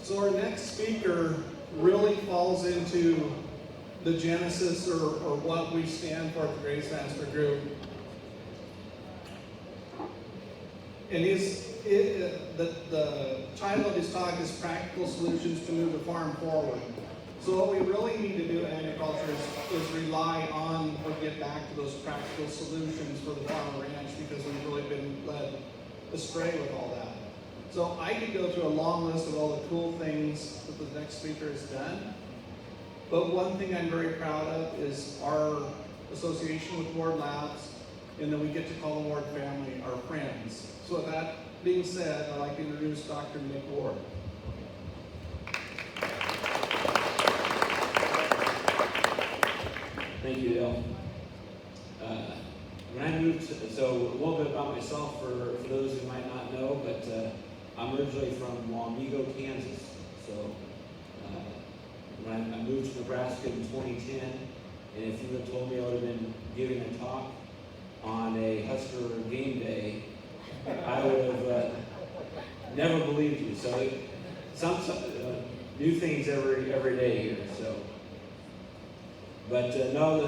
So our next speaker really falls into the genesis or what we stand for at the Graze Master Group. And the title of his talk is Practical Solutions to Move the Farm Forward. So what we really need to do in agriculture is rely on or get back to those practical solutions for the farm and ranch, because we've really been led astray with all that. So I could go through a long list of all the cool things that the next speaker has done. But one thing I'm very proud of is our association with Ward Labs, and that we get to call the Ward family our friends. So with that being said, I'd like to introduce Dr. Nick Ward. Thank you, Dale. When I moved, so a little bit about myself for those who might not know, but I'm originally from Wamego, Kansas. So when I moved to Nebraska in 2010, and if you had told me I would have been giving a talk on a Husker game day, I would have never believed you. So some new things every day here. So, but no,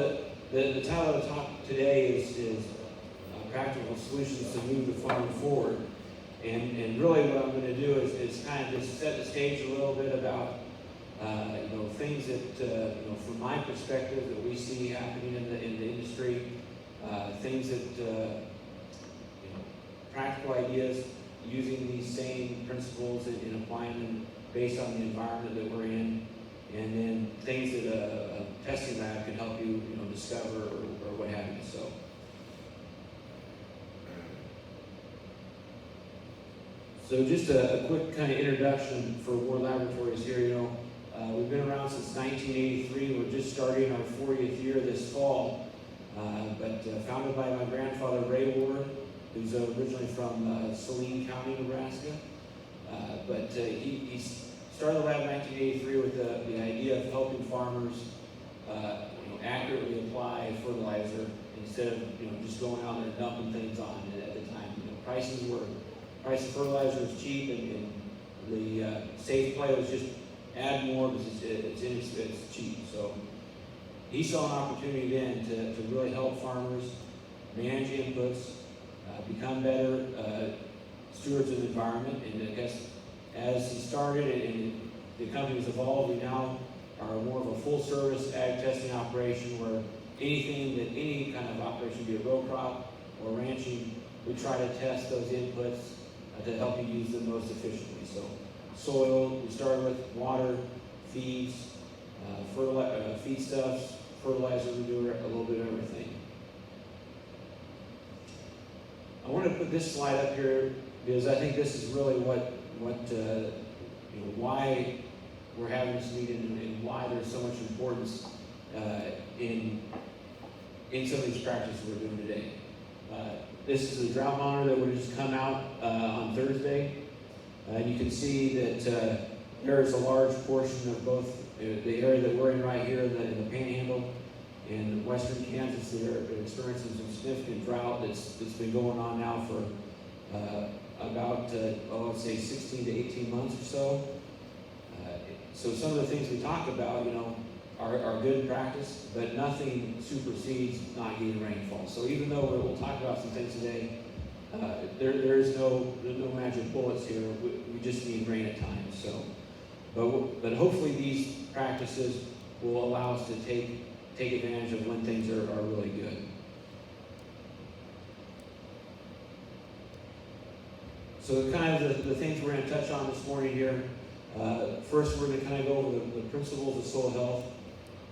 the title of the talk today is practical solutions to move the farm forward. And really what I'm going to do is kind of just set the stage a little bit about things that from my perspective that we see happening in the industry, things that practical ideas using these same principles and applying them based on the environment that we're in, and then things that a testing lab can help you discover or what have you. So just a quick kind of introduction for Ward Laboratories here. We've been around since 1983. We're just starting our 40th year this fall. But founded by my grandfather, Ray Ward, who's originally from Saline County, Nebraska. But he started the lab in 1983 with the idea of helping farmers accurately apply fertilizer instead of just going out there and dumping things on. And at the time, price of fertilizer was cheap, and the safe play was just add more because it's cheap. So he saw an opportunity then to really help farmers manage inputs, become better stewards of the environment. And I guess as he started and the company has evolved, we now are more of a full-service ag testing operation where any kind of operation, be it row crop or ranching, we try to test those inputs to help you use them most efficiently. So soil, we started with water, feeds, feedstuffs, fertilizer, we do a little bit of everything. I want to put this slide up here because I think this is really why we're having this meeting and why there's so much importance in some of these practices we're doing today. This is a drought monitor that would just come out on Thursday. And you can see that there is a large portion of both the area that we're in right here in the Panhandle and western Kansas that are experiencing some significant drought that's been going on now for about, let's say 16 to 18 months or so. So some of the things we talk about, are good practice, but nothing supersedes not getting rainfall. So even though we'll talk about some things today, there's no magic bullets here. We just need rain at times. So, but hopefully these practices will allow us to take advantage of when things are really good. So kind of the things we're going to touch on this morning here. First, we're going to kind of go over the principles of soil health,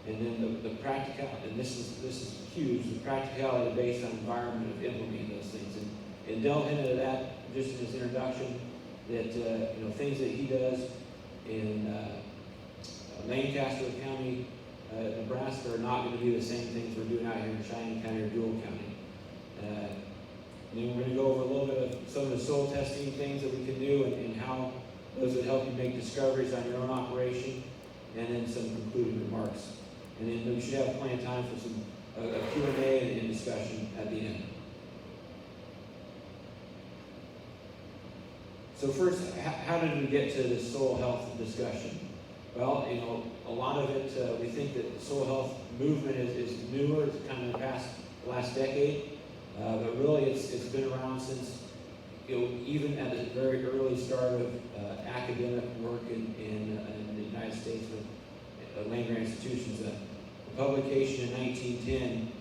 and then the practicality, and this is huge, the practicality based on environment of implementing those things. And Del hinted at that just in his introduction, that things that he does in Lancaster County, Nebraska, are not going to be the same things we're doing out here in Cheyenne County or Dual County. And then we're going to go over a little bit of some of the soil testing things that we can do and how those would help you make discoveries on your own operation, and then some concluding remarks. And then we should have plenty of time for some Q&A and discussion at the end. So first, how did we get to this soil health discussion? Well, a lot of it, we think that the soil health movement is newer. It's kind of in the last decade, but really it's been around since, even at the very early start of academic work in the United States with land-grant institutions. A publication in 1910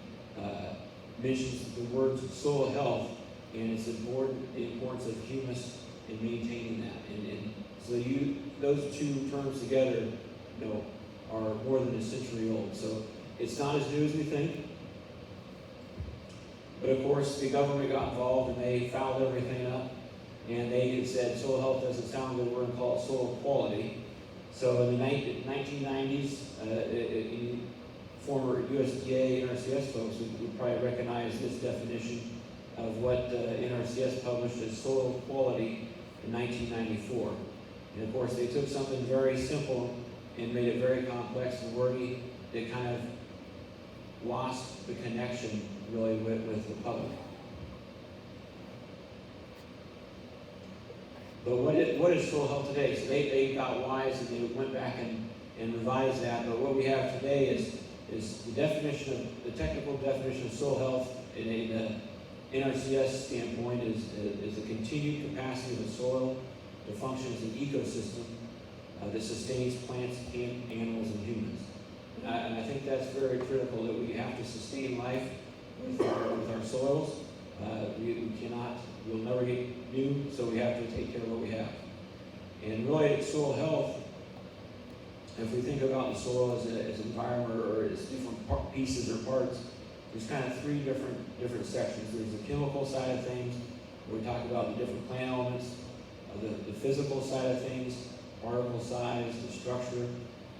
mentions the words soil health, and it's important, the importance of humus in maintaining that. And so those two terms together, are more than a century old. So it's not as new as we think. But of course, the government got involved and they fouled everything up. And they said soil health doesn't sound good, we're going to call it soil quality. So in the 1990s, former USDA NRCS folks would probably recognize this definition of what NRCS published as soil quality in 1994. And of course, they took something very simple and made it very complex and wordy. They kind of lost the connection really with the public. But what is soil health today? So they got wise and they went back and revised that. But what we have today is the definition of the technical definition of soil health in a NRCS standpoint is a continued capacity of the soil to function as an ecosystem that sustains plants, animals, and humans. And I think that's very critical, that we have to sustain life with our soils. We cannot, we'll never get new, so we have to take care of what we have. And really, soil health, if we think about the soil as an environment or as different pieces or parts, there's kind of three different sections. There's the chemical side of things, where we talk about the different plant elements, the physical side of things, particle size, the structure,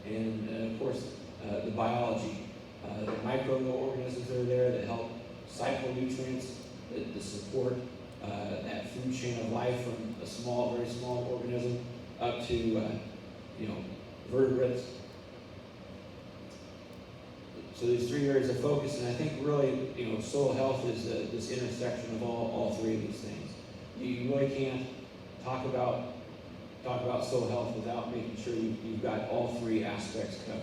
and of course, the biology. The microorganisms that are there that help cycle nutrients, that support that food chain of life from a very small organism up to vertebrates. So there's three areas of focus, and I think really, soil health is this intersection of all three of these things. You really can't talk about soil health without making sure you've got all three aspects covered.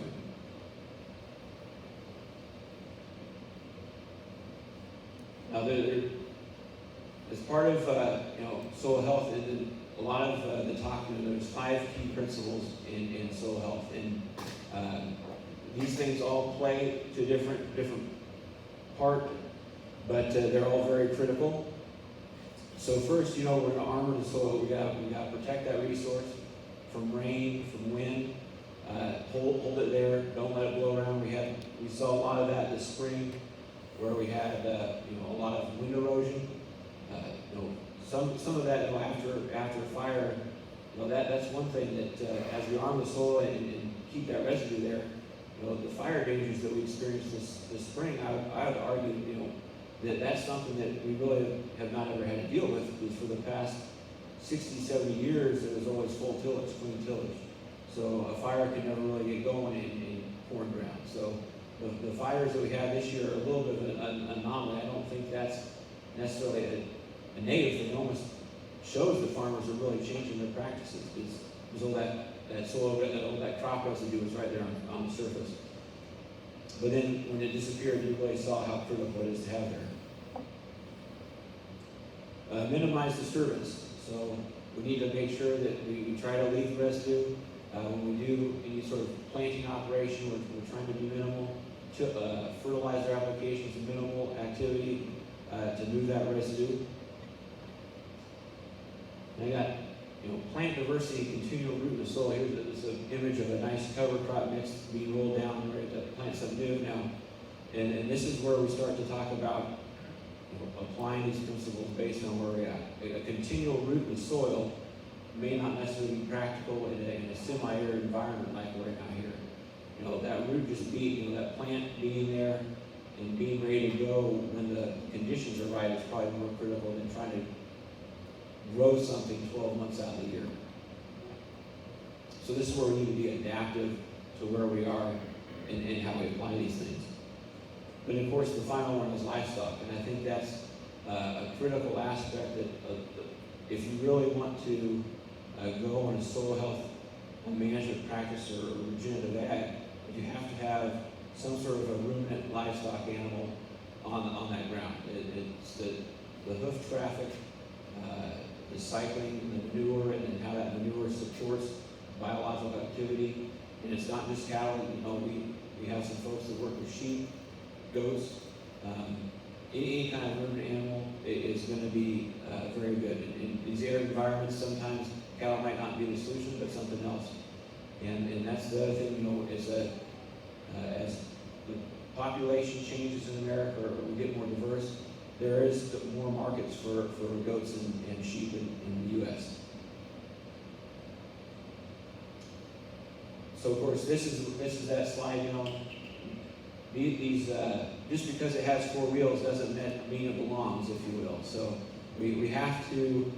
Now, as part of soil health, and a lot of the talk, there's 5 key principles in soil health, and these things all play to different part, but they're all very critical. So first, we're going to armor the soil. We got to protect that resource from rain, from wind. Hold it there. Don't let it blow around. We saw a lot of that this spring, where we had a lot of wind erosion. Some of that after fire. That's one thing that as we arm the soil and keep that residue there. The fire dangers that we experienced this spring, I would argue, that's something that we really have not ever had to deal with, because for the past 60, 70 years, there was always full tillage, clean tillage. So a fire can never really get going in corn ground. So the fires that we have this year are a little bit of an anomaly. I don't think that's necessarily a negative thing. It almost shows that farmers are really changing their practices, because all that soil, all that crop residue is right there on the surface. But then when it disappeared, you really saw how critical it is to have there. Minimize disturbance. So we need to make sure that we try to leave the residue. When we do any sort of planting operation, we're trying to be minimal. Fertilizer applications, minimal activity to move that residue. And I got plant diversity, continual root in the soil. Here's an image of a nice cover crop mix being rolled down, ready to plant something new now. And this is where we start to talk about applying these principles based on where we're at. A continual root in the soil may not necessarily be practical in a semi-arid environment like we're in out here. That root just being, that plant being there and being ready to go when the conditions are right is probably more critical than trying to grow something 12 months out of the year. So this is where we need to be adaptive to where we are and how we apply these things. But of course, the final one is livestock, and I think that's a critical aspect that if you really want to go on a soil health management practice or regenerative ag, you have to have some sort of a ruminant livestock animal on that ground. It's the hoof traffic, the cycling, the manure, and how that manure supports biological activity. And it's not just cattle. We have some folks that work with sheep, goats. Any kind of ruminant animal is going to be very good. In these arid environments, sometimes cattle might not be the solution, but something else. And that's the other thing, is that as the population changes in America, or we get more diverse, there is more markets for goats and sheep in the U.S. So of course, this is that slide. These just because it has four wheels doesn't mean it belongs, if you will. So we have to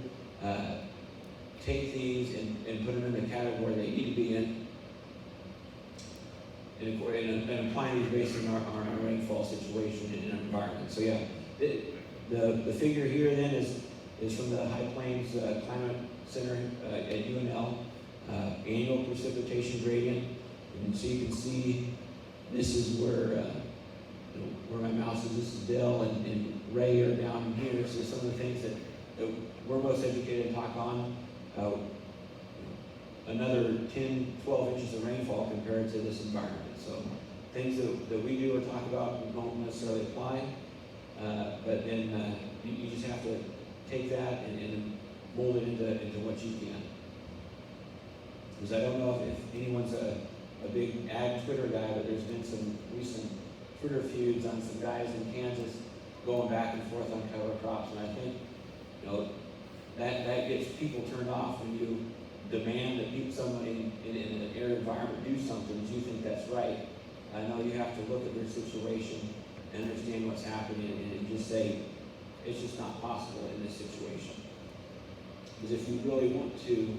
take these and put them in the category they need to be in, and applying these based on our rainfall situation and environment. So yeah, the figure here then is from the High Plains Climate Center at UNL, annual precipitation gradient. And so you can see this is where my mouse is. This is Dell and Ray are down here. So some of the things that we're most educated to talk on, another 10, 12 inches of rainfall compared to this environment. So things that we do or talk about don't necessarily apply, but then you just have to take that and mold it into what you can. Because I don't know if anyone's a big ag Twitter guy, but there's been some recent Twitter feuds on some guys in Kansas going back and forth on cover crops, and I think that gets people turned off when you demand that somebody in an arid environment do something that you think that's right. I know you have to look at their situation and understand what's happening and just say, it's just not possible in this situation. Because if you really want to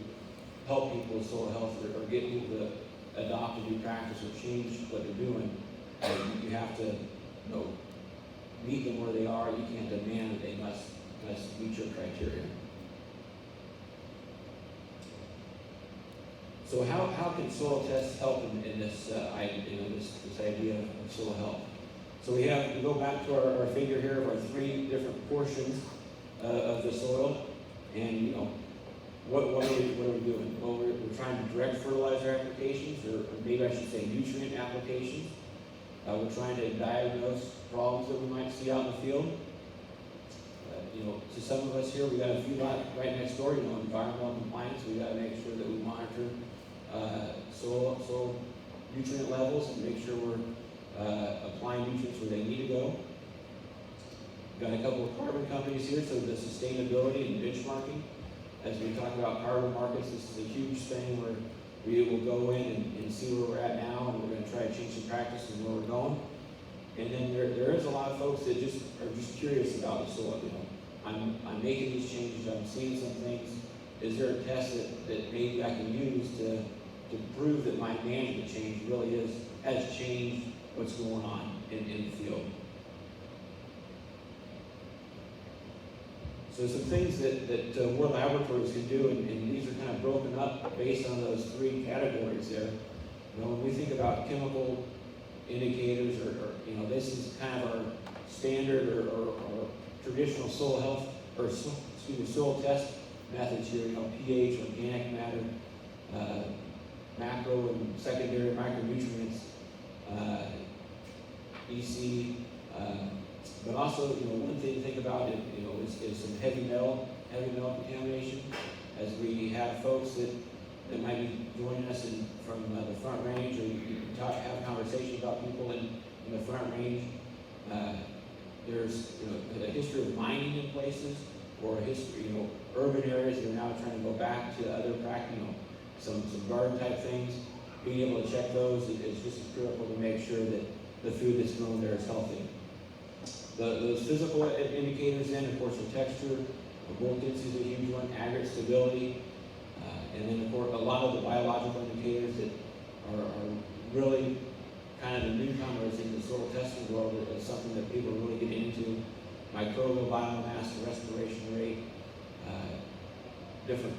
help people with soil health or get people to adopt a new practice or change what they're doing, you have to meet them where they are. You can't demand that they must meet your criteria. So how can soil tests help in this idea of soil health? So we go back to our figure here of our three different portions of the soil, and what are we doing? Well, we're trying to direct fertilizer applications, or maybe I should say nutrient applications. We're trying to diagnose problems that we might see out in the field. To some of us here, we got a few right next door. Environmental compliance. We got to make sure that we monitor soil nutrient levels and make sure we're applying nutrients where they need to go. We've got a couple of carbon companies here, so the sustainability and benchmarking. As we talk about carbon markets, this is a huge thing where we will go in and see where we're at now, and we're going to try to change some practice and where we're going. And then there is a lot of folks that are just curious about the soil. I'm making these changes. I'm seeing some things. Is there a test that maybe I can use to prove that my management change really has changed what's going on in the field? So some things that more laboratories can do, and these are kind of broken up based on those three categories there. When we think about chemical indicators, or this is kind of our standard or traditional soil health, or soil test methods here. pH, organic matter, macro and secondary micronutrients, EC. But also, one thing to think about is some heavy metal contamination, as we have folks that might be joining us from the Front Range, or you can have a conversation about people in the Front Range. There's a history of mining in places, or a history, urban areas that are now trying to go back to other practice, some garden type things. Being able to check those is just critical to make sure that the food that's grown there is healthy. Those physical indicators then, of course, the texture, bulk density is a huge one, aggregate stability, and then of course a lot of the biological indicators that are really kind of the newcomers in the soil testing world is something that people really get into. Microbial biomass, the respiration rate, different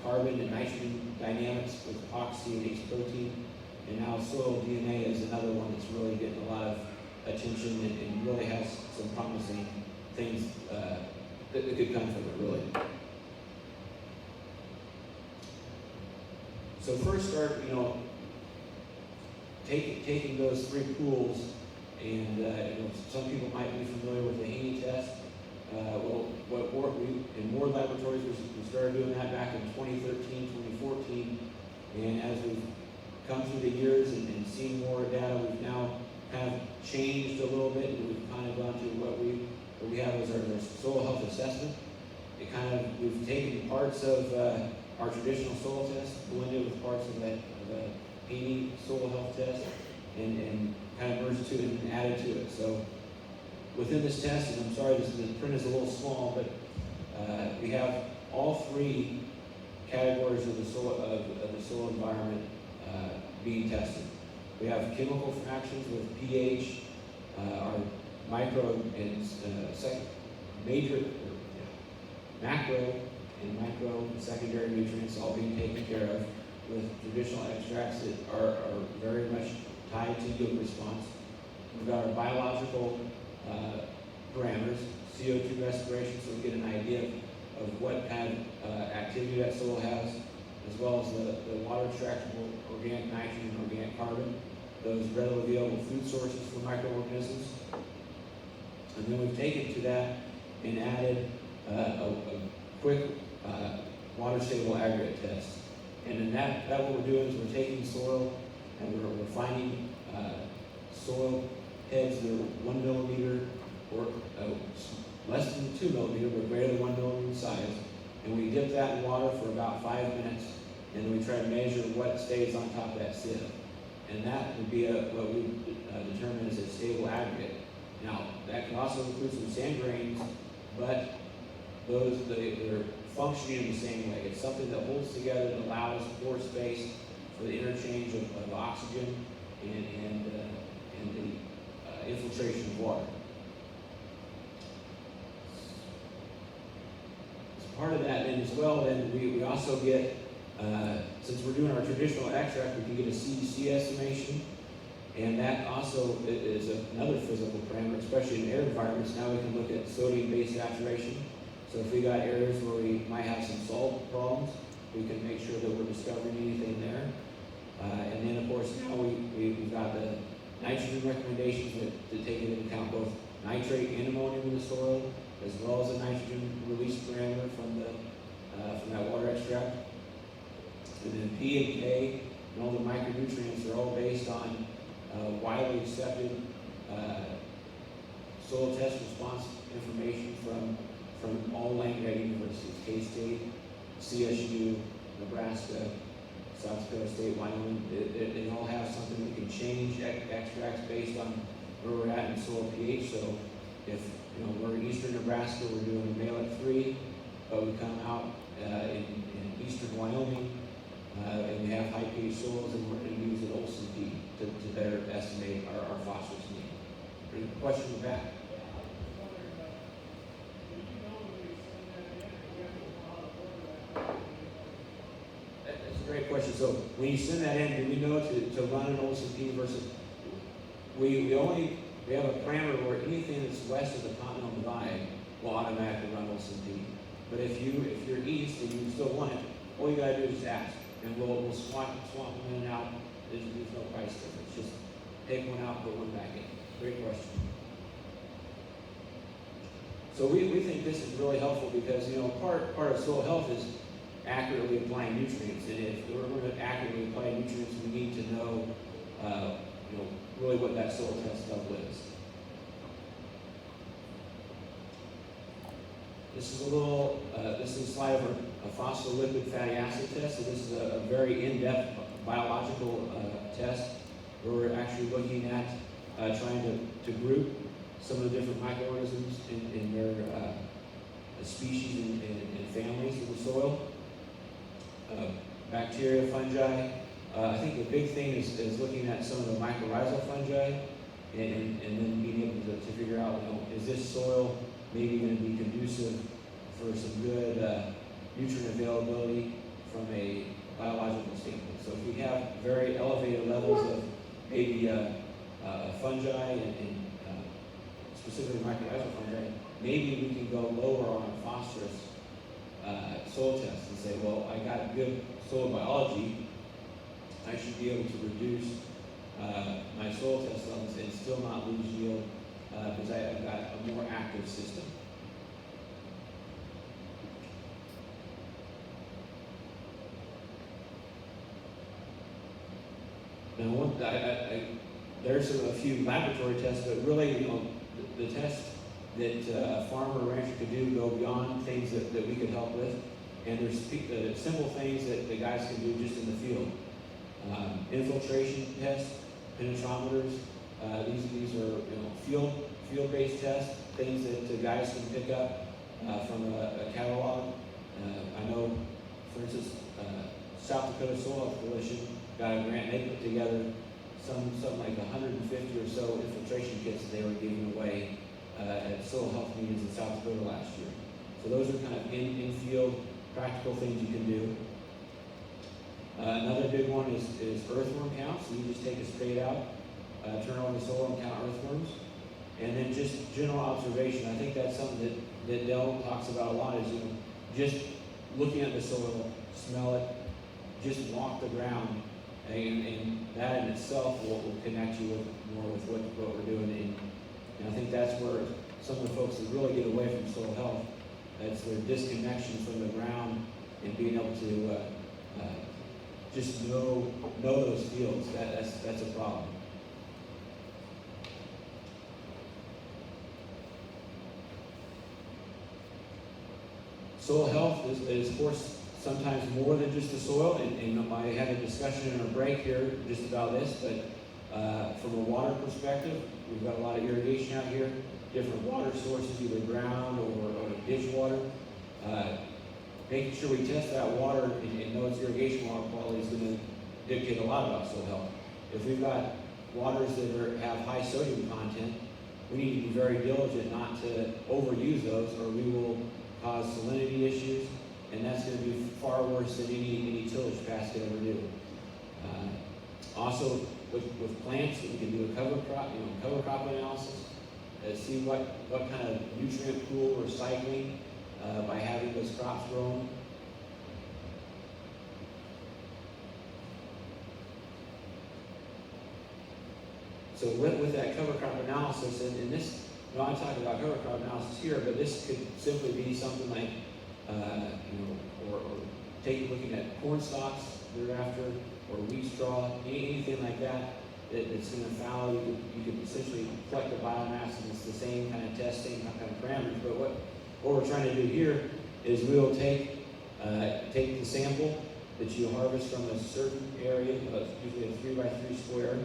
carbon and nitrogen dynamics with epoxy and H protein. And now soil DNA is another one that's really getting a lot of attention and really has some promising things that could come from it, really. So first start, taking those 3 pools, and some people might be familiar with the Haney test. In Ward Laboratories, we started doing that back in 2013, 2014, and as we've come through the years and seen more data, we've now kind of changed a little bit, and we've kind of gone to what we have as our soil health assessment. We've taken parts of our traditional soil test, blended with parts of the Haney soil health test, and kind of merged it and added to it. So within this test, and I'm sorry the print is a little small, but we have all 3 categories of the soil environment being tested. We have chemical fractions with pH, our micro and macro and micro and secondary nutrients all being taken care of with traditional extracts that are very much tied to yield response. We've got our biological parameters, CO2 respiration, so we get an idea of what kind of activity that soil has, as well as the water extractable organic nitrogen and organic carbon, those readily available food sources for microorganisms. And then we've taken to that and added a quick water stable aggregate test. And in that what we're doing is we're taking soil and we're finding soil heads that are 1 millimeter or less than 2 millimeter, but greater than 1 millimeter in size. And we dip that in water for about 5 minutes, and then we try to measure what stays on top of that sieve. And that would be what we determine as a stable aggregate. Now, that can also include some sand grains, but they're functioning in the same way. It's something that holds together and allows more space for the interchange of oxygen and the infiltration of water. As part of that, and as well, then we also get, since we're doing our traditional extract, we can get a CEC estimation, and that also is another physical parameter, especially in air environments. Now we can look at sodium base saturation. So if we got areas where we might have some salt problems, we can make sure that we're discovering anything there. And then, of course, now we've got the nitrogen recommendations that take into account both nitrate and ammonium in the soil, as well as the nitrogen release parameter from that water extract. And then P and K and all the micronutrients are all based on widely accepted soil test response information from all land-grant universities, K-State, CSU, Nebraska, South Dakota State, Wyoming. They all have something that can change extracts based on where we're at in soil pH. So if we're in eastern Nebraska, we're doing a Malic 3, but we come out in eastern Wyoming and we have high pH soils, and we're going to use an Olsen P to better estimate our phosphorus need. Any question in the back? That's a great question. So when you send that in, do we know to run an Olsen P versus, we have a parameter where anything that's west of the continental divide will automatically run Olsen P. But if you're east and you still want it, all you gotta do is just ask, and we'll swap them in and out. There's no price difference. Just take one out, put one back in. Great question. So we think this is really helpful because part of soil health is accurately applying nutrients, and if we're going to accurately apply nutrients, we need to know really what that soil test level is. This is a slide of a phospholipid fatty acid test. So this is a very in-depth biological test where we're actually looking at trying to group some of the different microorganisms in their species and families of the soil. Bacteria, fungi. I think the big thing is looking at some of the mycorrhizal fungi and then being able to figure out, is this soil maybe going to be conducive for some good nutrient availability from a biological standpoint. So if we have very elevated levels of maybe fungi and specifically mycorrhizal fungi, maybe we can go lower on our phosphorus soil test and say, well, I got good soil biology, I should be able to reduce my soil test levels and still not lose yield because I've got a more active system. Now, there's a few laboratory tests, but really, the tests that a farmer or rancher could do go beyond things that we could help with. And there's simple things that the guys can do just in the field. Infiltration tests, penetrometers. These are field-based tests, things that the guys can pick up from a catalog. I know, for instance, South Dakota Soil Coalition got a grant. They put together something like 150 or so infiltration kits that they were giving away at soil health meetings in South Dakota last year. So those are kind of in-field practical things you can do. Another big one is earthworm counts. So you just take a spade out, turn on the soil and count earthworms. And then just general observation. I think that's something that Dell talks about a lot is, just looking at the soil, smell it, just walk the ground. And that in itself will connect you more with what we're doing. And I think that's where some of the folks that really get away from soil health, that's their disconnection from the ground and being able to just know those fields. That's a problem. Soil health is of course sometimes more than just the soil, and I had a discussion in a break here just about this, but from a water perspective, we've got a lot of irrigation out here, different water sources, either ground or ditch water. Making sure we test that water and know its irrigation water quality is going to dictate a lot about soil health. If we've got waters that have high sodium content, we need to be very diligent not to overuse those, or we will cause salinity issues, and that's going to be far worse than any tillage pass could ever do. Also, with plants, we can do a cover crop analysis, see what kind of nutrient pool we're cycling by having those crops grown. So with that cover crop analysis, and this, I'm talking about cover crop analysis here, but this could simply be something like, or looking at corn stalks thereafter, or wheat straw, anything like that that's going to fallow. You could essentially collect the biomass, and it's the same kind of test, same kind of parameters. But what we're trying to do here is we'll take the sample that you harvest from a certain area, usually a 3x3 square.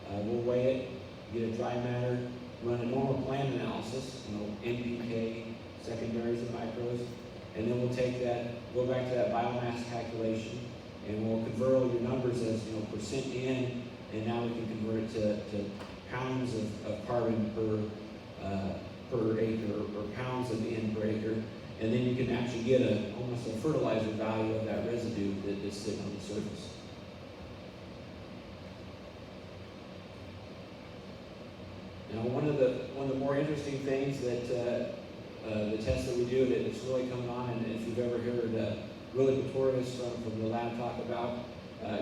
We'll weigh it, get a dry matter, run a normal plant analysis, NPK, secondaries and micros, and then we'll take that, go back to that biomass calculation, and we'll convert all your numbers as percent in, and now we can convert it to pounds of carbon per acre, or pounds of N per acre, and then you can actually get almost a fertilizer value of that residue that's sitting on the surface. Now, one of the more interesting things that the test that we do that's really coming on, and if you've ever heard Willie Pretorius from the lab talk about,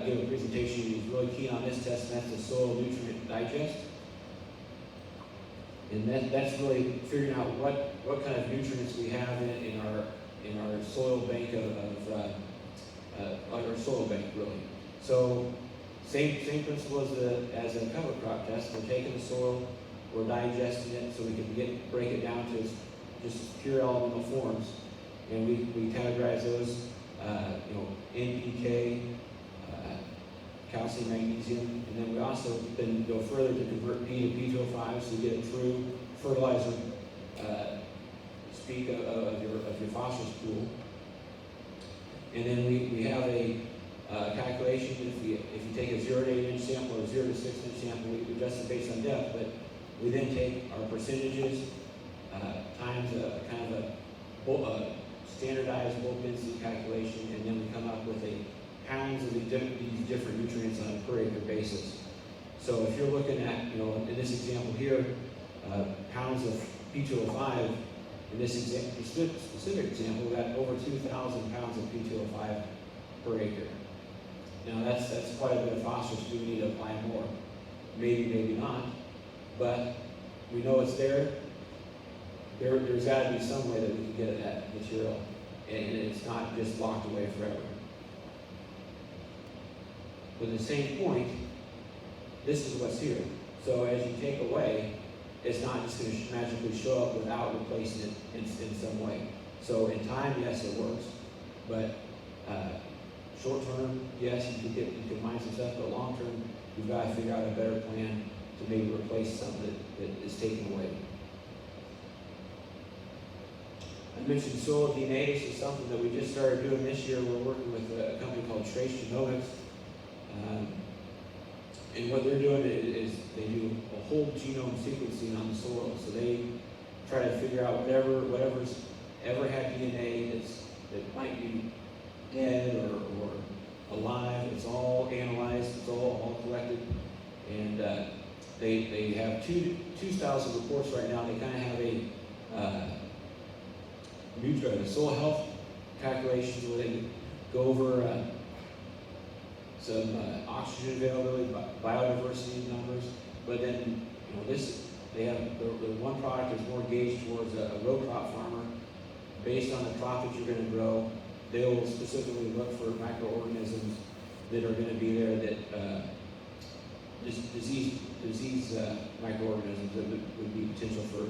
give a presentation, he's really keen on this test, and that's the soil nutrient digest. And that's really figuring out what kind of nutrients we have in our soil bank our soil bank really. So same principle as a cover crop test. We're taking the soil, we're digesting it so we can break it down to just pure elemental forms, and we categorize those, NPK, calcium, magnesium, and then we also then go further to convert P to P2O5, so you get a true fertilizer speak of your phosphorus pool. And then we have a calculation. If you take a 0 to 8 inch sample or 0 to 6 inch sample, we adjust it based on depth, but we then take our percentages times a kind of a standardized bulk density calculation, and then we come up with a pounds of these different nutrients on a per acre basis. So if you're looking at, in this example here, pounds of P2O5, in this specific example, we got over 2,000 pounds of P2O5 per acre. Now that's quite a bit of phosphorus. Do we need to apply more? Maybe, maybe not. But we know it's there. There's got to be some way that we can get at that material, and it's not just locked away forever. But at the same point, this is what's here. So as you take away, it's not just going to magically show up without replacing it in some way. So in time, yes, it works. But short term, yes, you can mine some stuff. But long term, you've got to figure out a better plan to maybe replace something that is taken away. I mentioned soil DNA. This is something that we just started doing this year. We're working with a company called Trace Genomics. And what they're doing is they do a whole genome sequencing on the soil. So they try to figure out whatever's ever had DNA that might be dead or alive. It's all analyzed. It's all collected. And they have two styles of reports right now. They kind of have a soil health calculations where they go over some oxygen availability, biodiversity numbers, but then they have the one product is more gauged towards a row crop farmer. Based on the crop that you're going to grow, they will specifically look for microorganisms that are going to be there that disease microorganisms that would be potential for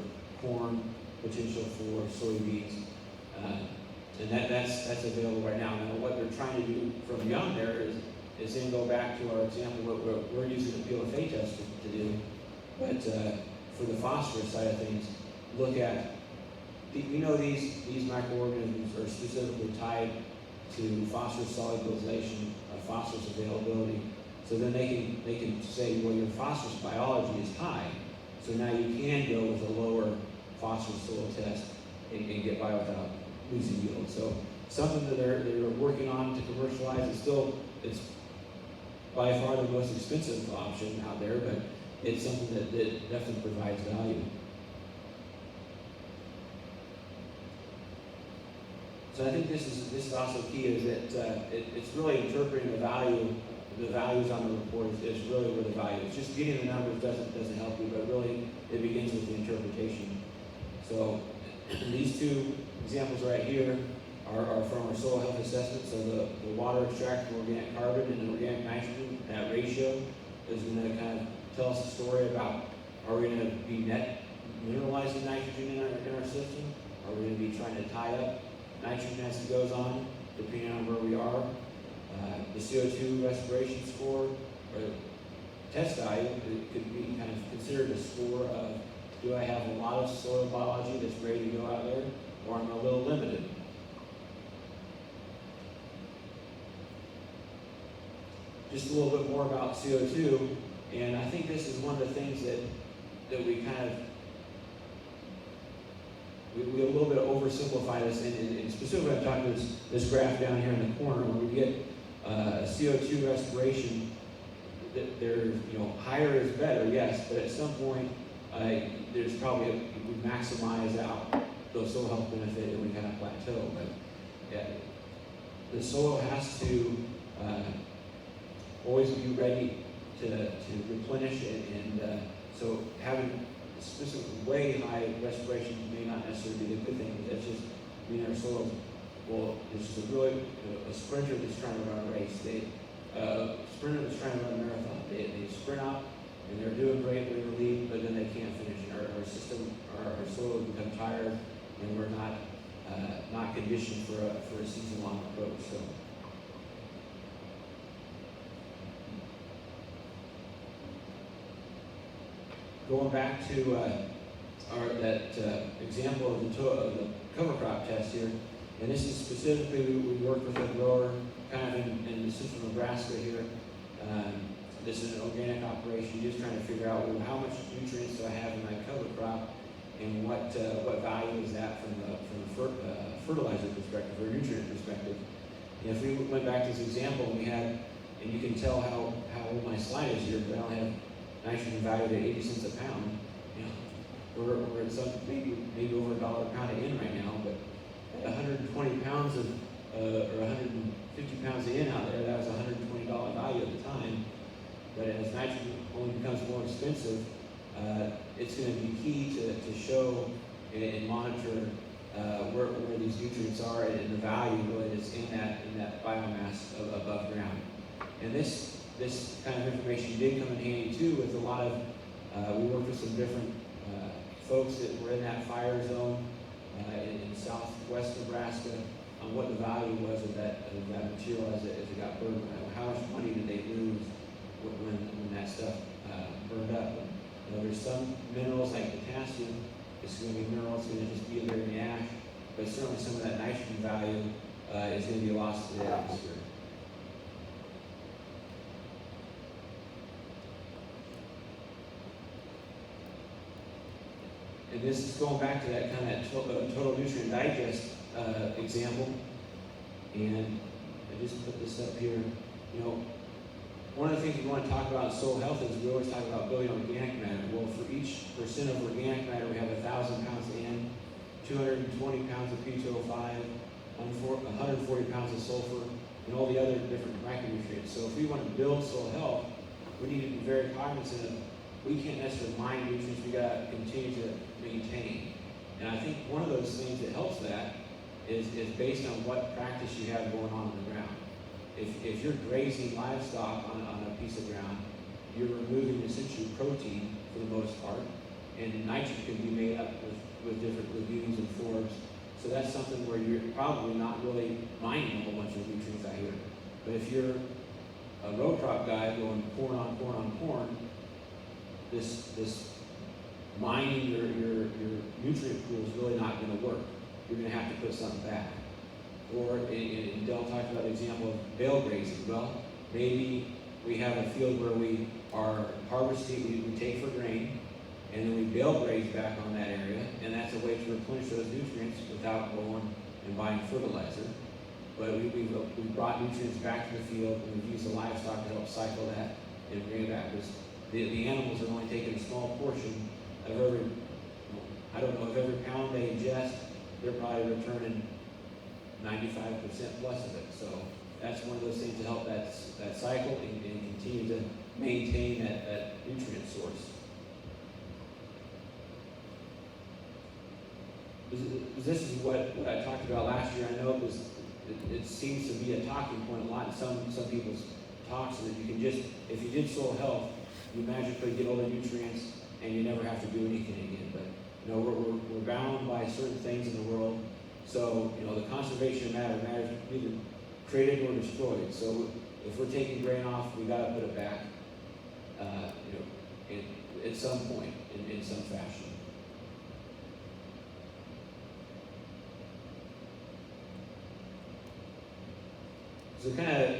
corn, potential for soybeans, and that's available right now. Now, what they're trying to do from beyond there is then go back to our example, what we're using the PLFA test to do, but for the phosphorus side of things, look at, we know these microorganisms are specifically tied to phosphorus solubilization, phosphorus availability, so then they can say, well, your phosphorus biology is high, so now you can go with a lower phosphorus soil test and get by without losing yield. So something that they're working on to commercialize. It's by far the most expensive option out there, but it's something that definitely provides value. So I think this is also key, is that it's really interpreting the values on the report is really where the value is. Just getting the numbers doesn't help you, but really it begins with the interpretation. So these two examples right here are from our soil health assessment. So the water extract from organic carbon and the organic nitrogen, that ratio is going to kind of tell us a story about, are we going to be net mineralizing nitrogen in our system? Are we going to be trying to tie up nitrogen as it goes on, depending on where we are? The CO2 respiration score, or test value, it could be kind of considered a score of, do I have a lot of soil biology that's ready to go out there, or am I a little limited? Just a little bit more about CO2, and I think this is one of the things that we kind of, we a little bit oversimplify this, and specifically I'm talking about this graph down here in the corner, where we get CO2 respiration, that there's, higher is better, yes, but at some point, there's probably we maximize out those soil health benefit and we kind of plateau. But yeah, the soil has to always be ready to replenish it, and so having specific way high respiration may not necessarily be the good thing, but that's just mean our soil. Well, it's just a sprinter that's trying to run a race. A sprinter that's trying to run a marathon. They sprint out and they're doing great, they're in the lead, but then they can't finish. Our system, our soil has become tired, and we're not conditioned for a season-long approach. So. Going back to that example of the cover crop test here, and this is specifically, we worked with a grower kind of in the central Nebraska here. This is an organic operation, just trying to figure out, well, how much nutrients do I have in my cover crop, and what value is that from a fertilizer perspective or a nutrient perspective. And if we went back to this example, we had, and you can tell how old my slide is here, but I don't have nitrogen valued at 80 cents a pound. You know, we're at some maybe over $1 a pound of N right now, but at 120 pounds of or 150 pounds of N out there, that was a $120 value at the time. But as nitrogen only becomes more expensive, it's going to be key to show and monitor where these nutrients are and the value really is in that biomass above ground. And this kind of information did come in handy too with a lot of, we worked with some different folks that were in that fire zone in southwest Nebraska on what the value was of that material as it got burned. How much money did they lose when that stuff burned up? You know, there's some minerals like potassium. It's going to be mineral. It's going to just be there in the ash. But certainly some of that nitrogen value is going to be lost to the atmosphere. And this is going back to that kind of total nutrient digest example. And I just put this up here. You know, one of the things we want to talk about in soil health is we always talk about building organic matter. Well, for each % of organic matter, we have 1,000 pounds of N, 220 pounds of P2O5, 140 pounds of sulfur, and all the other different micronutrients. So if we want to build soil health, we need to be very cognizant of we can't necessarily mine nutrients, we got to continue to maintain. And I think one of those things that helps that is based on what practice you have going on in the ground. If you're grazing livestock on a piece of ground, you're removing essentially protein for the most part, and nitrogen can be made up with different legumes and forbs. So that's something where you're probably not really mining a whole bunch of nutrients out here. But if you're a row crop guy going corn on corn on corn, this mining your nutrient pool is really not going to work. You're going to have to put something back. Or, and Del talked about the example of bale grazing. Well, maybe we have a field where we are harvesting, we take for grain, and then we bale graze back on that area, and that's a way to replenish those nutrients without going and buying fertilizer. But we've brought nutrients back to the field, and we've used the livestock to help cycle that and bring it back. Because the animals are only taking a small portion of every, I don't know, of every pound they ingest, they're probably returning 95% plus of it. So that's one of those things to help that cycle and continue to maintain that nutrient source. This is what I talked about last year. I know it seems to be a talking point a lot in some people's talks, so that you can just, if you did soil health, you magically get all the nutrients and you never have to do anything again. But you know, we're bound by certain things in the world. So, you know, the conservation of matter is either created or destroyed. So if we're taking grain off, we got to put it back, you know, at some point in some fashion. So kind of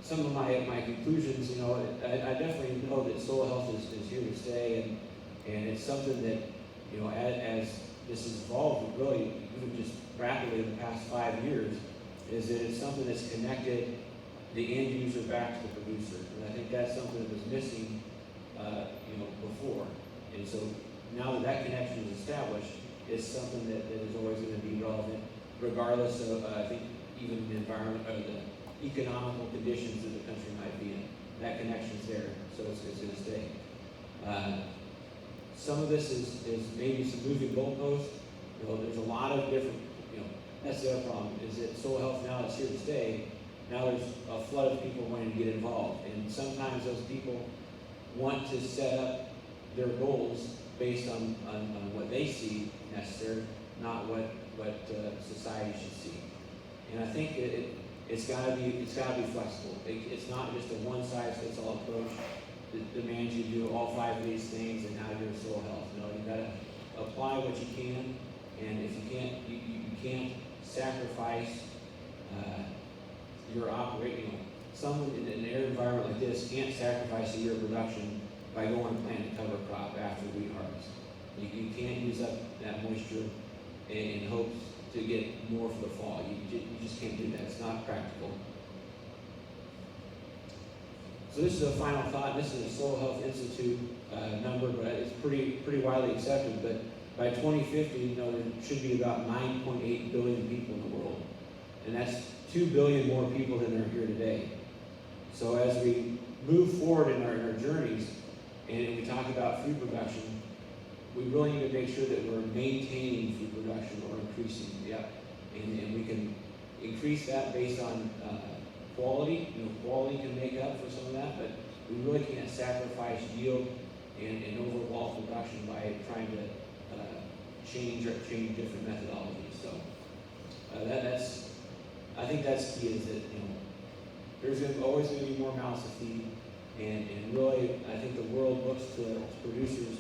some of my conclusions, you know, I definitely know that soil health is here to stay, and it's something that, you know, as this has evolved really even just rapidly in the past 5 years, is that it's something that's connected the end user back to the producer. And I think that's something that was missing, you know, before. And so now that connection is established, it's something that is always going to be relevant, regardless of, I think, even the environment or the economical conditions that the country might be in. That connection's there, so it's going to stay. Some of this is maybe some moving goalposts. You know, there's a lot of different, you know, that's the other problem, is that soil health now is here to stay. Now there's a flood of people wanting to get involved. And sometimes those people want to set up their goals based on what they see necessary, not what society should see. And I think it's got to be flexible. It's not just a one-size-fits-all approach that demands you do all 5 of these things and now you're soil health. No, you got to apply what you can, and if you can't, you can't sacrifice your operating. Someone in an arid environment like this can't sacrifice a year of production by going and planting cover crop after wheat harvest. You can't use up that moisture in hopes to get more for the fall. You just can't do that. It's not practical. So this is a final thought. This is a Soil Health Institute number, but it's pretty widely accepted. But by 2050, there should be about 9.8 billion people in the world, and that's 2 billion more people than are here today. So as we move forward in our journeys, and we talk about food production, we really need to make sure that we're maintaining food production or increasing. And we can increase that based on quality. Quality can make up for some of that, but we really can't sacrifice yield and overall production by trying to change different methodologies. So I think that's key, is that there's always going to be more mouths to feed, and really I think the world looks to producers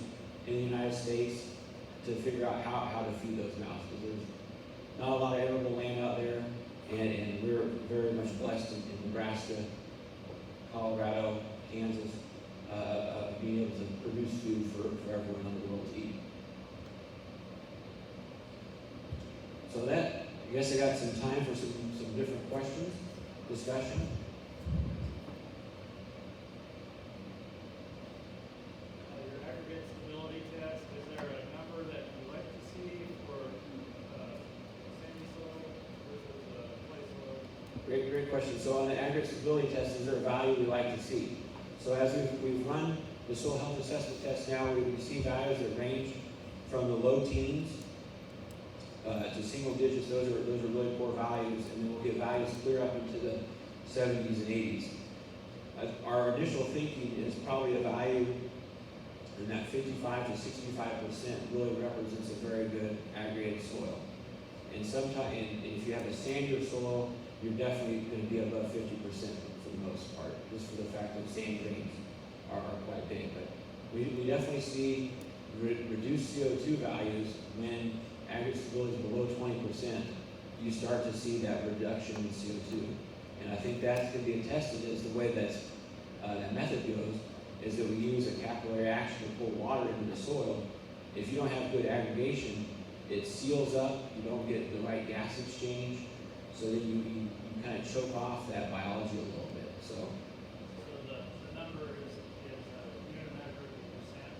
in the United States to figure out how to feed those mouths, because there's not a lot of arable land out there, and we're very much blessed in Nebraska, Colorado, Kansas, being able to produce food for everyone in the world to eat. So that, I guess I got some time for some different questions, discussion. Your aggregate stability test, is there a number that you like to see for sandy soil versus clay soil? Great question. So on the aggregate stability test, is there a value we like to see? So as we've run the soil health assessment test now, we see values that range from the low teens to single digits. Those are really poor values, and then we'll get values clear up into the 70s and 80s. Our initial thinking is probably a value in that 55 to 65% really represents a very good aggregated soil. And sometimes, and if you have a sandier soil, you're definitely going to be above 50% for the most part, just for the fact that sand grains are quite big. But we definitely see reduced CO2 values when aggregate stability is below 20%. You start to see that reduction in CO2. And I think that's going to be attested as the way that method goes, is that we use a capillary action to pull water into the soil. If you don't have good aggregation, it seals up, you don't get the right gas exchange, so that you kind of choke off that biology a little bit. So the number is unit measured in percent?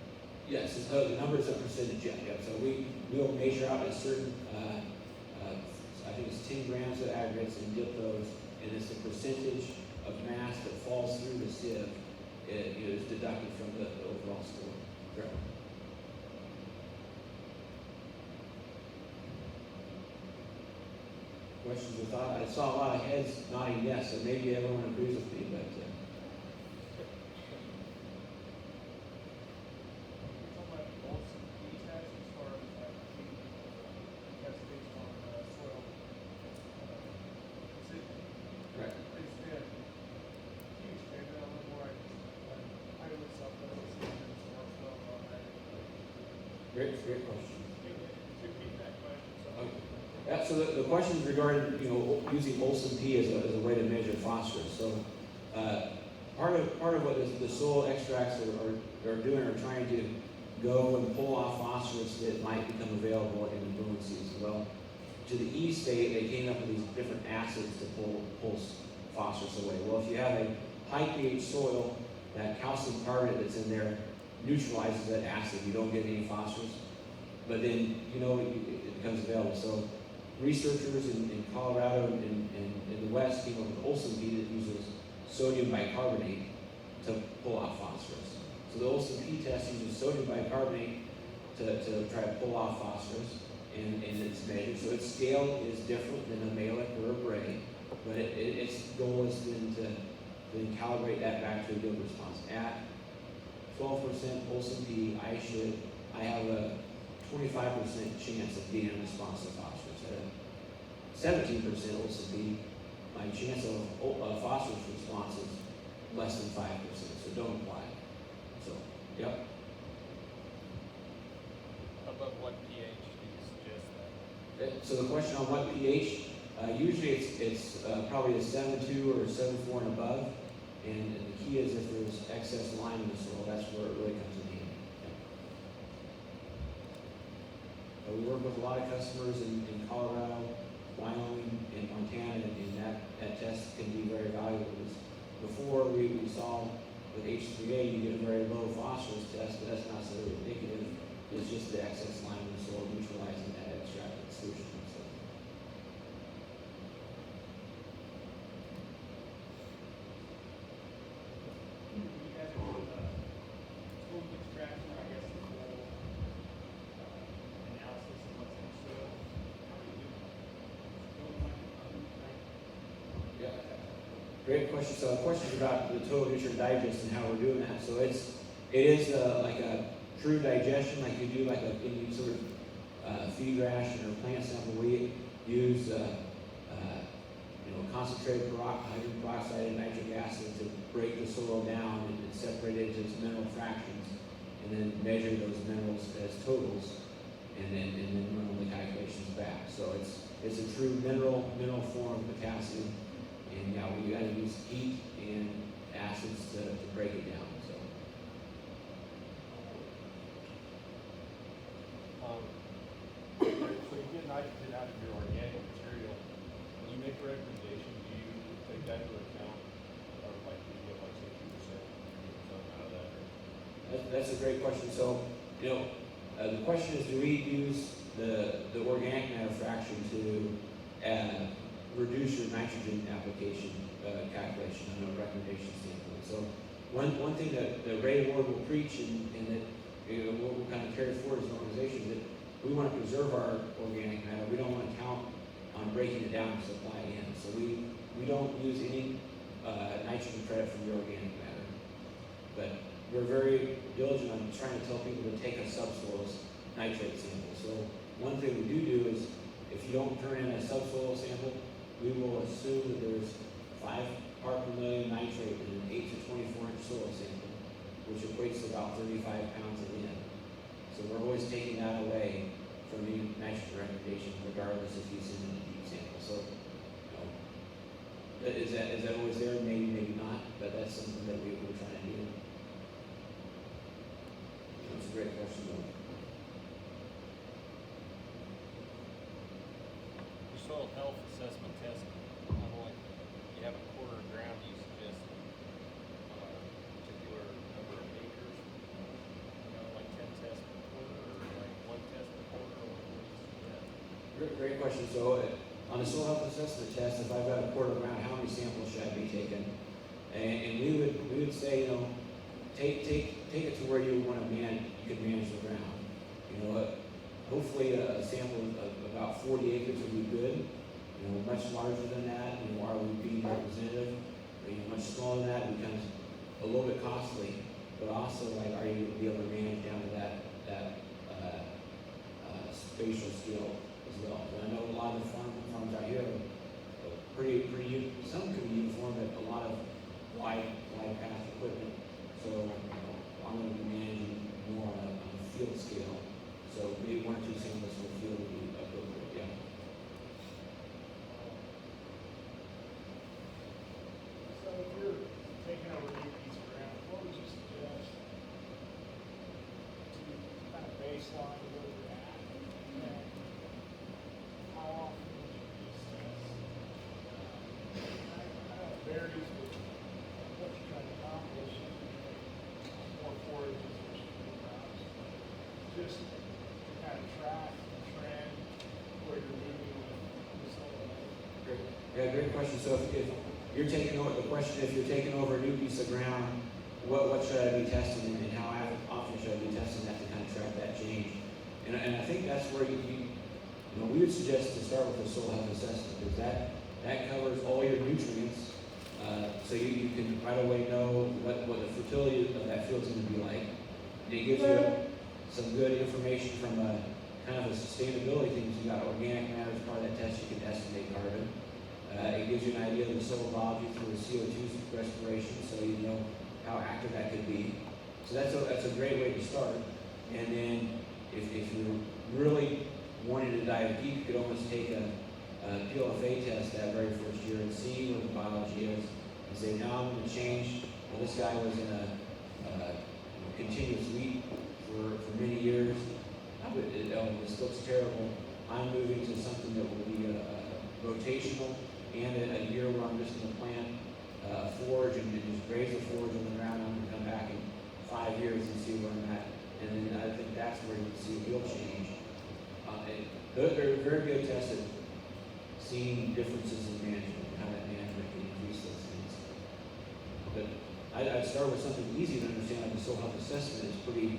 yes, the number is a percentage, yeah. So we'll measure out a certain, I think it's 10 grams of aggregates and dip those, and it's the percentage of mass that falls through the sieve. It is deducted from the overall score. Correct. Questions or thoughts? I saw a lot of heads nodding yes, so maybe everyone agrees with me, but great question. Yeah, so the question is regarding using Olsen P as a way to measure phosphorus. So part of what the soil extracts are doing are trying to go and pull off phosphorus that might become available in the growing season. Well, to the east they came up with these different acids to pull phosphorus away. Well, if you have a high pH soil, that calcium carbonate that's in there neutralizes that acid. You don't get any phosphorus, but then it becomes available. So researchers in Colorado and in the West came up with Olsen P that uses sodium bicarbonate to pull off phosphorus. So the Olsen P test uses sodium bicarbonate to try to pull off phosphorus, and it's measured. So its scale is different than a Malick or a Bray, but its goal is then to calibrate that back to a yield response. At 12% Olsen P, I have a 25% chance of being in response to phosphorus. At 17% Olsen P, my chance of phosphorus response is less than 5%, so don't apply. So, yep. Above what pH do you suggest that? So the question on what pH, usually it's probably a 7.2 or a 7.4 and above, and the key is if there's excess lime in the soil, that's where it really comes in handy. We work with a lot of customers in Colorado, Wyoming, and Montana, and that test can be very valuable. Because before we saw with H3A, you get a very low phosphorus test, but that's not so indicative. It's just the excess lime in the soil neutralizing that extracted solution. So. You guys are doing total extraction, I guess, the whole analysis of what's in the soil. How do you do it? Yeah, great question. So the question is about the total nutrient digest and how we're doing that. So it is like a true digestion, like you do like any sort of feed ration or plant sample. We use concentrated hydrogen peroxide and nitric acid to break the soil down and separate it into its mineral fractions, and then measure those minerals as totals, and then run the calculations back. So it's a true mineral form of potassium, and yeah, we got to use heat and acids to break it down. So. So you get nitrogen out of your organic material. When you make a recommendation, do you take that into account, or like do you get like 60% out of that? That's a great question. So, the question is, do we use the organic matter fraction to reduce your nitrogen application calculation on a recommendation standpoint? So, one thing that Ray Ward will preach and that what we'll kind of carry forward as an organization is that we want to preserve our organic matter. We don't want to count on breaking it down to supply in. So we don't use any nitrogen credit from the organic matter. But we're very diligent on trying to tell people to take a subsoils nitrate sample. So one thing we do is, if you don't turn in a subsoil sample, we will assume that there's 5 part per million nitrate in an 8 to 24 inch soil sample, which equates to about 35 pounds of N. So we're always taking that away from the nitrogen recommendation, regardless if you send in a deep sample. So, is that always there? Maybe, maybe not, but that's something that we're trying to do. That's a great question, though. Your soil health assessment test, not only you have a quarter of ground, you suggest a particular number of acres, like 10 tests per quarter, or like 1 test per quarter, or what do you suggest? Great question. So, on the soil health assessment test, if I've got a quarter ground, how many samples should I be taking? And we would say, take it to where you want to manage. You can manage the ground. Hopefully a sample of about 40 acres would be good. Much larger than that, are we being representative? Much smaller than that becomes a little bit costly. But also, are you be able to manage down to that spatial scale as well? And I know a lot of the farms out here are pretty. Some can be uniform, but a lot of wide path equipment. So I'm going to be managing more on a field scale. So maybe 1 or 2 samples for the field would be appropriate. Yeah. So if you're taking over a new piece of ground, what would you suggest to kind of baseline where you're at? And how often would you do this test? I know it varies with what you're trying to accomplish, more forages versus new crops. Just to kind of track and trend where you're moving with the soil. Great. Yeah, great question. So if you're taking over the question, if you're taking over a new piece of ground, what should I be testing and how often should I be testing that to kind of track that change? And I think that's where we would suggest to start with the soil health assessment, because that covers all your nutrients, so you can right away know what the fertility of that field's going to be like. And it gives you some good information from a kind of a sustainability thing. You got organic matter as part of that test. You can estimate carbon. It gives you an idea of the soil biology through the CO2 respiration, so you know how active that could be. So that's a great way to start. And then if you're really wanting to dive deep, you could almost take a PLFA test that very first year and see what the biology is, and say, now I'm going to change. Well, this guy was in a continuous wheat for many years. This looks terrible. I'm moving to something that will be rotational and a year where I'm just gonna plant a forage and just raise the forage on the ground. I'm gonna come back in 5 years and see where I'm at. And then I think that's where you see a real change. They're very good tests at seeing differences in management, and how that management can increase those things. But I'd start with something easy to understand, like the soil health assessment is pretty,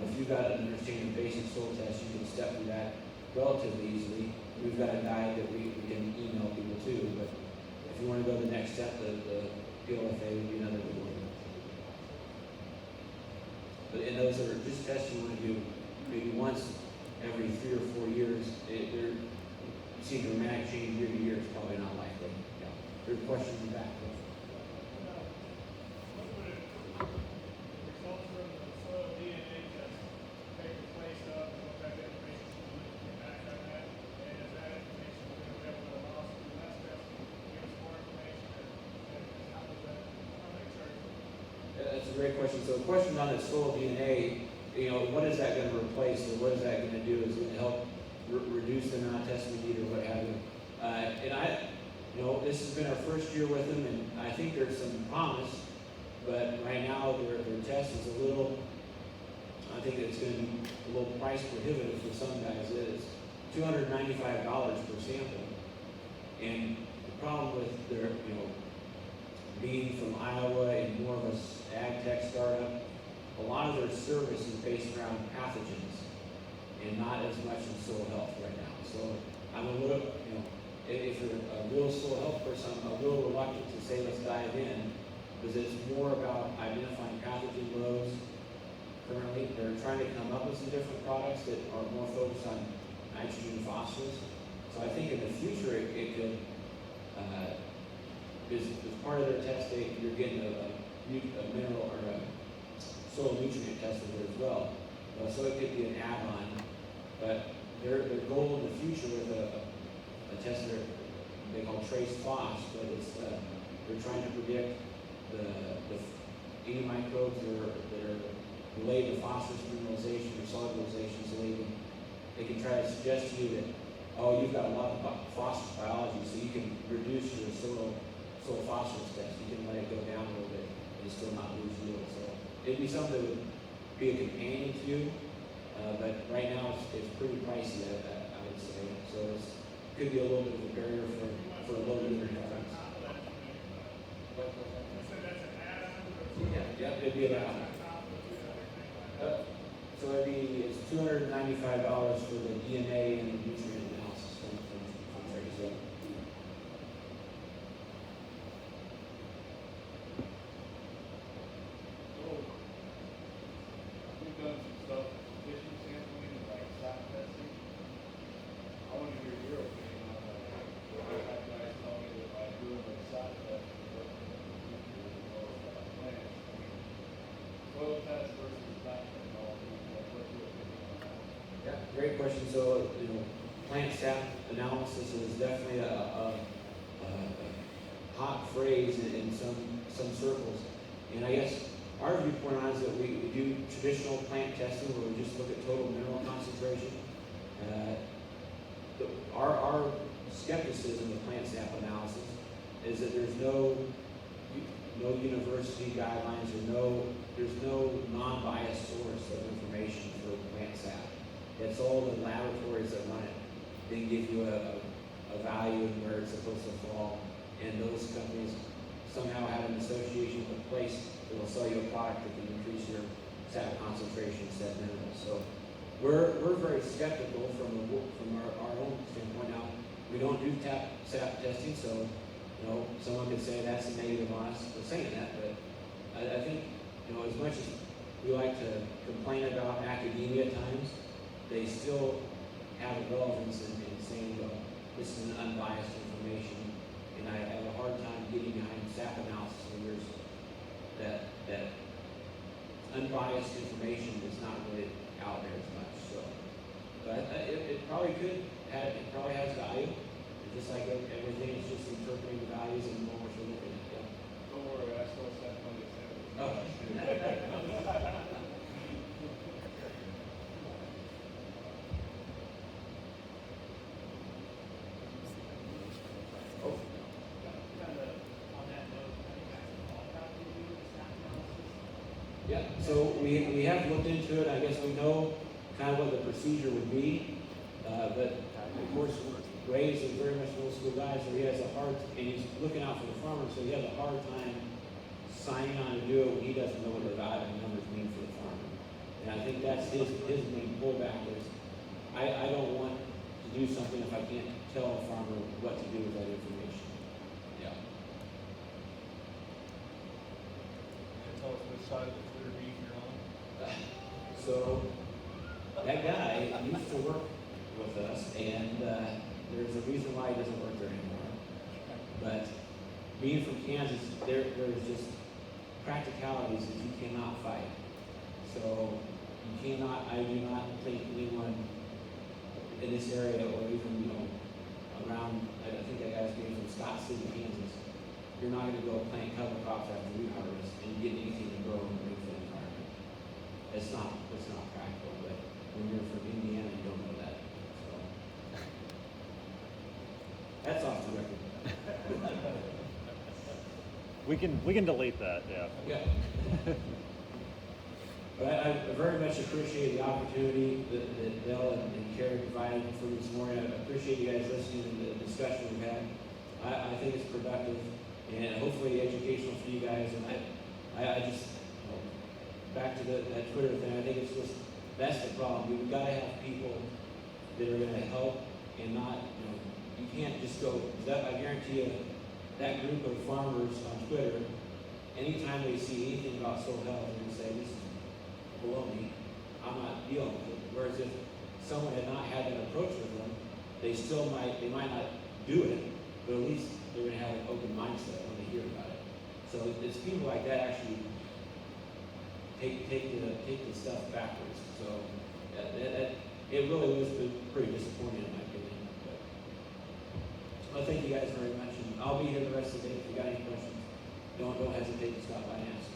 if you've got an understanding of basic soil tests, you can step through that relatively easily. We've got a guide that we can email people to, but if you want to go to the next step, the PLFA would be another good one. But and those are just tests you want to do maybe once every 3 or 4 years. They're seeing dramatic change year to year. It's probably not likely. Yeah. Your question in the back. What would it, results from the soil DNA test take the place of, what type of information should we get back on that? And is that information we're gonna be able to allow us to do less testing, give us more information, and how does that, how they charge? That's a great question. So the question on the soil DNA, what is that going to replace, or what is that going to do? Is it going to help reduce the amount of testing we need, or what have you? This has been our first year with them, and I think there's some promise, but right now their test is a little, I think it's going to be a little price prohibitive for some guys. It's $295 per sample, and the problem with their, being from Iowa and more of a ag tech startup, a lot of their service is based around pathogens and not as much in soil health right now. So I'm a little, if you're a real soil health person, I'm a little reluctant to say let's dive in, because it's more about identifying pathogen loads. Currently, they're trying to come up with some different products that are more focused on nitrogen and phosphorus. So I think in the future it could, as part of their test, you're getting a mineral or a soil nutrient test in there as well. So it could be an add-on, but their goal in the future with a test they call trace phos, but it's they're trying to predict any microbes that are related to phosphorus mineralization or solubilization, so they can try to suggest to you that, oh, you've got a lot of phosphorus biology, so you can reduce your soil phosphorus test. You can let it go down a little bit and still not lose yield. So it'd be something that would be a companion to you, but right now it's pretty pricey, I would say. So it could be a little bit of a barrier for a low user difference. Yeah, it'd be about. So it's $295 for the DNA and the nutrient analysis from Graze. We've done some stuff, tissue sampling, like sap testing. I want to hear your opinion on that. I've guys tell me that by doing like sap testing, what can the future as well as plants. Soil test versus sap technology, what's your opinion on that? Yeah, great question. So, plant sap analysis is definitely a hot phrase in some circles. And I guess our viewpoint on it is that we do traditional plant testing where we just look at total mineral concentration. Our skepticism of plant sap analysis is that there's no university guidelines or there's no non-biased source of information for plant sap. It's all the laboratories that run it. They give you a value and where it's supposed to fall, and those companies somehow have an association with a place that will sell you a product that can increase your sap concentration, sap minerals. So we're very skeptical from our own standpoint. Now, we don't do sap testing, so someone could say that's a negative on us for saying that, but I think as much as we like to complain about academia at times, they still have a relevance in saying, this is an unbiased information, and I have a hard time getting behind sap analysis when there's that unbiased information is not really out there as much. So, but it probably has value. Just like everything, it's just interpreting the values and more what you're looking at. Yeah. Don't worry, I still send money to Oh. Yeah, so we have looked into it, I guess we know kind of what the procedure would be, but of course, Graze is very much an old school guy, so he has a hard, and he's looking out for the farmer, so he has a hard time signing on to do it when he doesn't know what the value numbers mean for the farmer. And I think that's his main pullback is, I don't want to do something if I can't tell a farmer what to do with that information. Yeah. Can you tell us which side of the Twitter beef you're on? So, that guy used to work with us, and there's a reason why he doesn't work there anymore. But being from Kansas, there's just practicalities that you cannot fight. So, I do not think anyone in this area, or even, around, I think that guy's being from Scott City, Kansas, you're not gonna go plant cover crops after wheat harvest and get anything to grow in the Greenfield environment. It's not practical, but when you're from Indiana, you don't know that. So that's off the record. We can delete that, yeah. Okay. But I very much appreciate the opportunity that Bill and Carrie provided for me this morning. I appreciate you guys listening to the discussion we've had. I think it's productive and hopefully educational for you guys. And I just, back to that Twitter thing, I think it's just, that's the problem. We've got to have people that are going to help and not, you can't just go, I guarantee you, that group of farmers on Twitter, anytime they see anything about soil health, they're going to say, this is below me, I'm not dealing with it. Whereas if someone had not had that approach with them, they might not do it, but at least they're going to have an open mindset when they hear about it. So it's people like that actually take the stuff backwards. So it really was pretty disappointing in my opinion. But well, thank you guys very much, and I'll be here the rest of the day. If you got any questions, don't hesitate to stop by and ask.